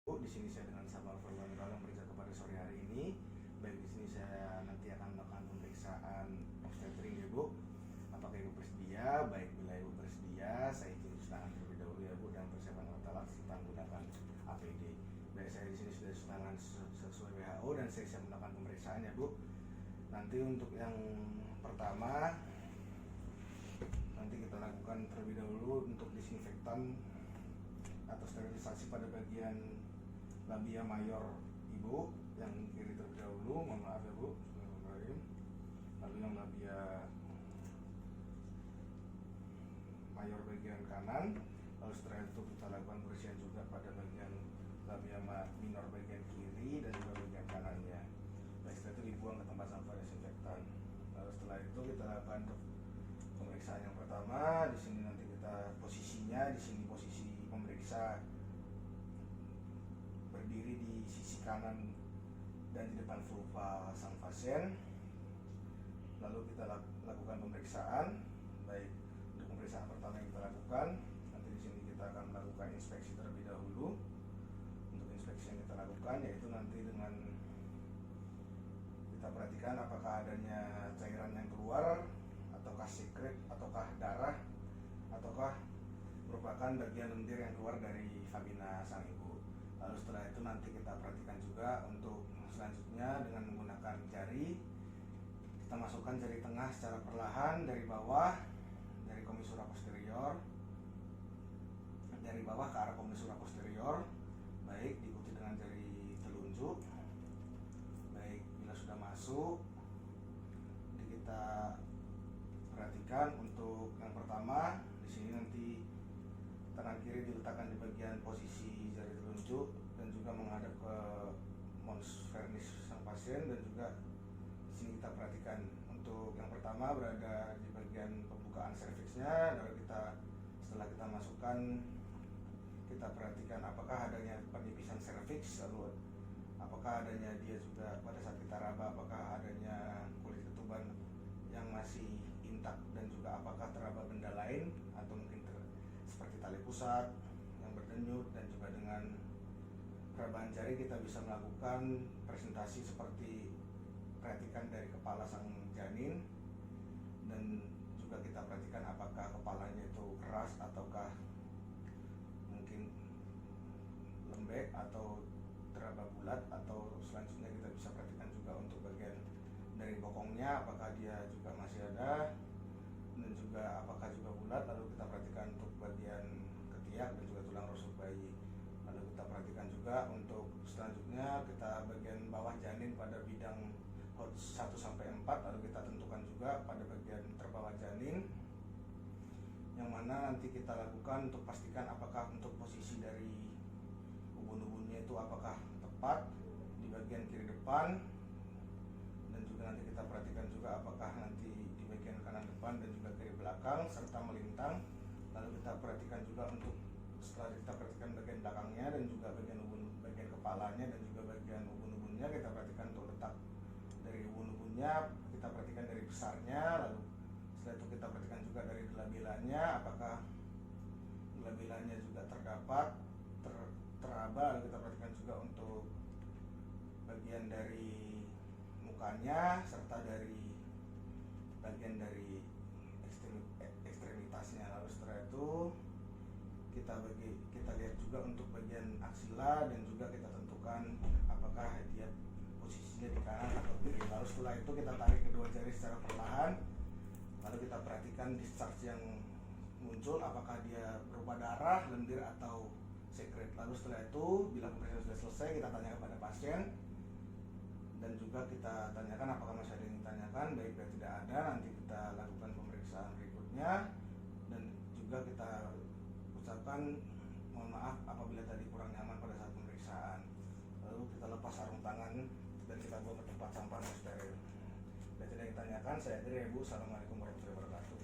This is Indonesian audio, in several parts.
Di sini saya dengan Sabar Forwan yang bekerja kepada sore hari ini. Baik, di sini saya nanti akan melakukan pemeriksaan obstetrik ya Bu. Apakah Ibu bersedia? Baik, bila Ibu bersedia, saya izin cuci tangan terlebih dahulu ya Bu, dan persiapan alat-alat serta menggunakan APD. Baik, saya di sini sudah cuci tangan sesuai WHO dan saya siap melakukan pemeriksaan ya Bu. Nanti untuk yang pertama, nanti kita lakukan terlebih dahulu untuk disinfektan atau sterilisasi pada bagian labia mayor Ibu yang kiri terlebih dahulu, mohon maaf ya Bu. Lalu yang labia mayor bagian kanan, lalu setelah itu kita lakukan bersihan juga pada bagian labia minor bagian kiri dan juga bagian kanannya. Baik, setelah itu dibuang ke tempat sampah desinfektan. Lalu setelah itu kita lakukan pemeriksaan yang pertama. Di sini nanti kita posisinya, di sini posisi pemeriksa berdiri di sisi kanan dan di depan vulva sang pasien. Lalu kita lakukan pemeriksaan. Baik, untuk pemeriksaan pertama yang kita lakukan, nanti di sini kita akan melakukan inspeksi terlebih dahulu. Untuk inspeksi yang kita lakukan yaitu nanti dengan kita perhatikan apakah adanya cairan yang keluar, ataukah sekret, ataukah darah, ataukah merupakan bagian lendir yang keluar dari vagina sang ibu. Lalu setelah itu nanti kita perhatikan juga untuk selanjutnya dengan menggunakan jari, kita masukkan jari tengah secara perlahan dari bawah, dari komisura posterior, dari bawah ke arah komisura posterior. Baik, diikuti dengan jari telunjuk. Baik, bila sudah masuk, kita perhatikan untuk yang pertama. Di sini nanti tangan kiri diletakkan di bagian posisi jari telunjuk dan juga menghadap ke mons vernis sang pasien, dan juga di sini kita perhatikan untuk yang pertama berada di bagian pembukaan serviksnya. Lalu setelah kita masukkan, kita perhatikan apakah adanya penipisan serviks, lalu apakah adanya dia juga pada saat kita raba, apakah adanya kulit ketuban yang masih intak, dan juga apakah teraba benda lain atau mungkin seperti tali pusat yang berdenyut. Dan juga dengan perabaan jari kita bisa melakukan presentasi seperti perhatikan dari kepala sang janin, dan juga kita perhatikan apakah kepalanya itu keras ataukah mungkin lembek atau teraba bulat, atau selanjutnya kita bisa perhatikan juga untuk bagian dari bokongnya apakah dia juga masih ada, dan juga apakah juga bulat. Lalu kita perhatikan untuk bagian ketiak dan juga tulang rusuk bayi. Lalu kita perhatikan juga untuk selanjutnya kita bagian bawah janin pada bidang HOT 1-4. Lalu kita tentukan juga pada bagian terbawah janin, yang mana nanti kita lakukan untuk pastikan apakah untuk posisi dari ubun-ubunnya itu apakah tepat di bagian kiri depan, dan juga nanti kita perhatikan juga apakah nanti di bagian kanan depan dan juga kiri belakang serta melintang. Lalu kita perhatikan juga untuk setelah kita perhatikan bagian belakangnya dan juga bagian kepalanya dan juga bagian ubun-ubunnya, kita perhatikan untuk letak dari ubun-ubunnya, kita perhatikan dari besarnya. Lalu setelah itu kita perhatikan juga dari gelabilanya, apakah gelabilanya juga terdapat teraba. Lalu kita perhatikan juga untuk bagian dari mukanya serta dari bagian dari ekstremitasnya. Lalu setelah itu kita lihat juga untuk bagian aksila, dan juga kita tentukan apakah dia posisinya di kanan atau kiri. Lalu setelah itu kita tarik kedua jari secara perlahan. Lalu kita perhatikan discharge yang muncul, apakah dia berupa darah, lendir, atau sekret. Lalu setelah itu bila pemeriksaan sudah selesai, kita tanya kepada pasien, dan juga kita tanyakan apakah masih ada yang ditanyakan. Baik, bila tidak ada, nanti kita lakukan pemeriksaan berikutnya, dan juga kita ucapkan mohon maaf apabila tadi kurang nyaman pada saat pemeriksaan. Lalu kita lepas sarung tangan dan kita buang ke tempat sampah yang steril. Bila tidak ditanyakan, saya akhiri ya Bu. Assalamualaikum warahmatullahi wabarakatuh.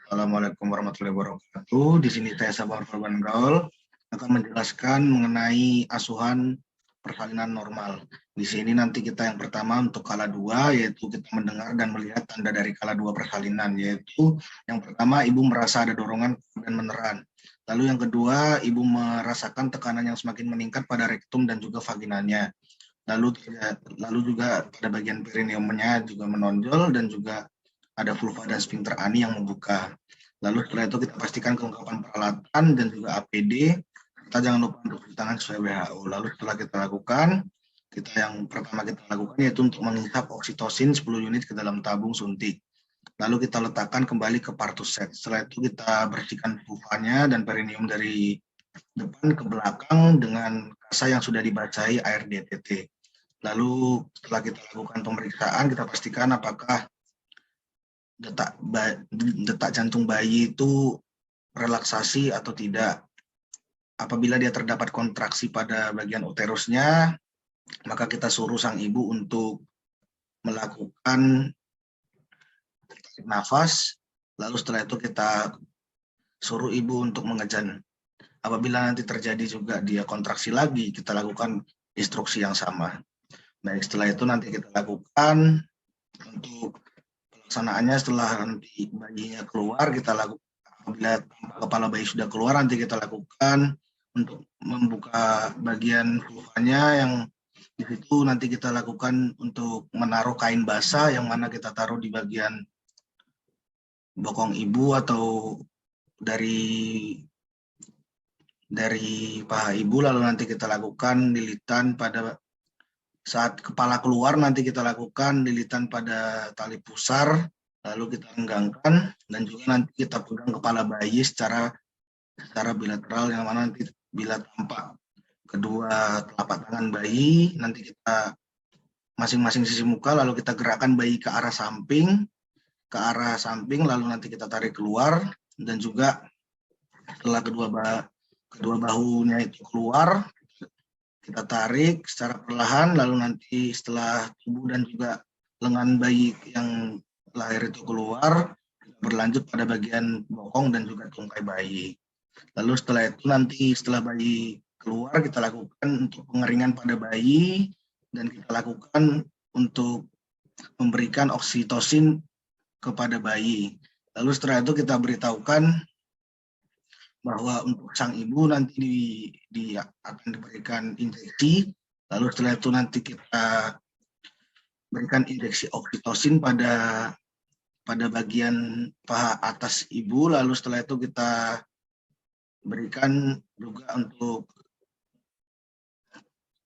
Assalamualaikum warahmatullahi wabarakatuh. Di sini saya Sabar Forwan Gaul akan menjelaskan mengenai asuhan persalinan normal. Di sini nanti kita yang pertama untuk kala 2, yaitu kita mendengar dan melihat tanda dari kala 2 persalinan, yaitu yang pertama ibu merasa ada dorongan dan meneran. Lalu yang kedua, ibu merasakan tekanan yang semakin meningkat pada rektum dan juga vaginanya. Lalu juga pada bagian perineumnya juga menonjol dan juga ada vulva dan sphincter ani yang membuka. Lalu setelah itu kita pastikan kelengkapan peralatan dan juga APD. Kita jangan lupa untuk cuci tangan sesuai WHO. Lalu setelah kita lakukan, yang pertama kita lakukan yaitu untuk menghisap oksitosin 10 unit ke dalam tabung suntik. Lalu kita letakkan kembali ke partuset. Setelah itu kita bersihkan vulvanya dan perineum dari depan ke belakang dengan kasa yang sudah dibacahi air DTT. Lalu setelah kita lakukan pemeriksaan, kita pastikan apakah detak jantung bayi itu relaksasi atau tidak. Apabila dia terdapat kontraksi pada bagian uterusnya, maka kita suruh sang ibu untuk melakukan tarik nafas, lalu setelah itu kita suruh ibu untuk mengejan. Apabila nanti terjadi juga dia kontraksi lagi, kita lakukan instruksi yang sama. Baik, setelah itu nanti kita lakukan untuk pelaksanaannya setelah nanti bayinya keluar, kita lakukan apabila kepala bayi sudah keluar, nanti kita lakukan untuk membuka bagian vulvanya yang di situ nanti kita lakukan untuk menaruh kain basah yang mana kita taruh di bagian bokong ibu atau dari paha ibu, lalu nanti kita lakukan lilitan pada saat kepala keluar, nanti kita lakukan lilitan pada tali pusar, lalu kita renggangkan dan juga nanti kita pegang kepala bayi secara bilateral, yang mana nanti bila tampak kedua telapak tangan bayi, nanti kita masing-masing sisi muka, lalu kita gerakkan bayi ke arah samping, lalu nanti kita tarik keluar, dan juga setelah kedua bahunya itu keluar, kita tarik secara perlahan, lalu nanti setelah tubuh dan juga lengan bayi yang lahir itu keluar, berlanjut pada bagian bokong dan juga tungkai bayi. Lalu setelah itu nanti setelah bayi keluar, kita lakukan untuk pengeringan pada bayi dan kita lakukan untuk memberikan oksitosin kepada bayi. Lalu setelah itu kita beritahukan bahwa untuk sang ibu nanti akan diberikan injeksi. Lalu setelah itu nanti kita berikan injeksi oksitosin pada bagian paha atas ibu. Lalu setelah itu kita berikan juga untuk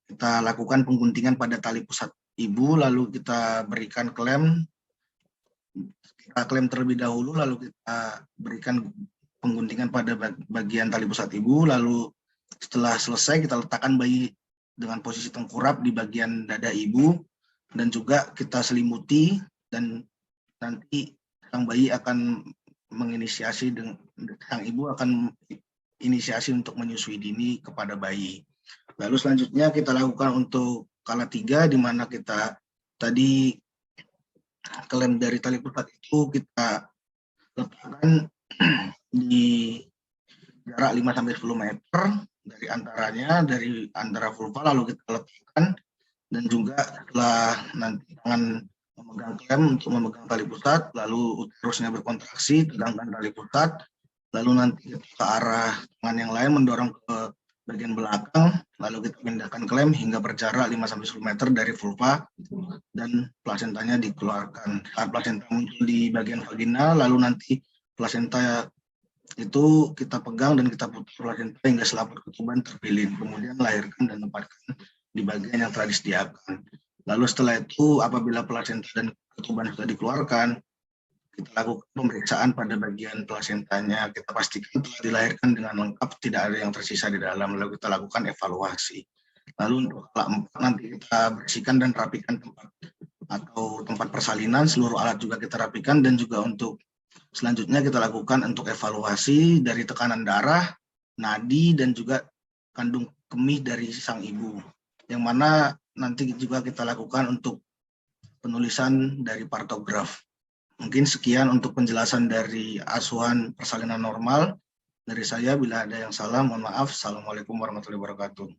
kita lakukan pengguntingan pada tali pusat ibu, lalu kita berikan klem. Kita klem terlebih dahulu, lalu kita berikan pengguntingan pada bagian tali pusat ibu, lalu setelah selesai kita letakkan bayi dengan posisi tengkurap di bagian dada ibu, dan juga kita selimuti, dan nanti sang bayi akan menginisiasi, sang ibu akan inisiasi untuk menyusui dini kepada bayi. Lalu selanjutnya kita lakukan untuk kala 3, di mana kita tadi klem dari tali pusat itu kita letakkan di jarak 5-10 meter dari antara vulva, lalu kita letakkan, dan juga setelah nanti tangan memegang klem untuk memegang tali pusat, lalu uterusnya berkontraksi, tegangkan tali pusat, lalu nanti kita ke arah tangan yang lain mendorong ke bagian belakang, lalu kita pindahkan klem hingga berjarak 5-10 meter dari vulva dan plasentanya dikeluarkan. Saat plasenta muncul di bagian vagina, lalu nanti plasenta itu kita pegang dan kita putar plasenta hingga selaput ketuban terpilin, kemudian lahirkan dan tempatkan di bagian yang telah disediakan. Lalu setelah itu apabila plasenta dan ketuban sudah dikeluarkan, kita lakukan pemeriksaan pada bagian plasentanya, kita pastikan telah dilahirkan dengan lengkap, tidak ada yang tersisa di dalam, lalu kita lakukan evaluasi. Lalu untuk kala 4 nanti kita bersihkan dan rapikan tempat persalinan, seluruh alat juga kita rapikan, dan juga untuk selanjutnya kita lakukan untuk evaluasi dari tekanan darah, nadi, dan juga kandung kemih dari sang ibu, yang mana nanti juga kita lakukan untuk penulisan dari partograf. Mungkin sekian untuk penjelasan dari asuhan persalinan normal dari saya. Bila ada yang salah, mohon maaf. Assalamualaikum warahmatullahi wabarakatuh.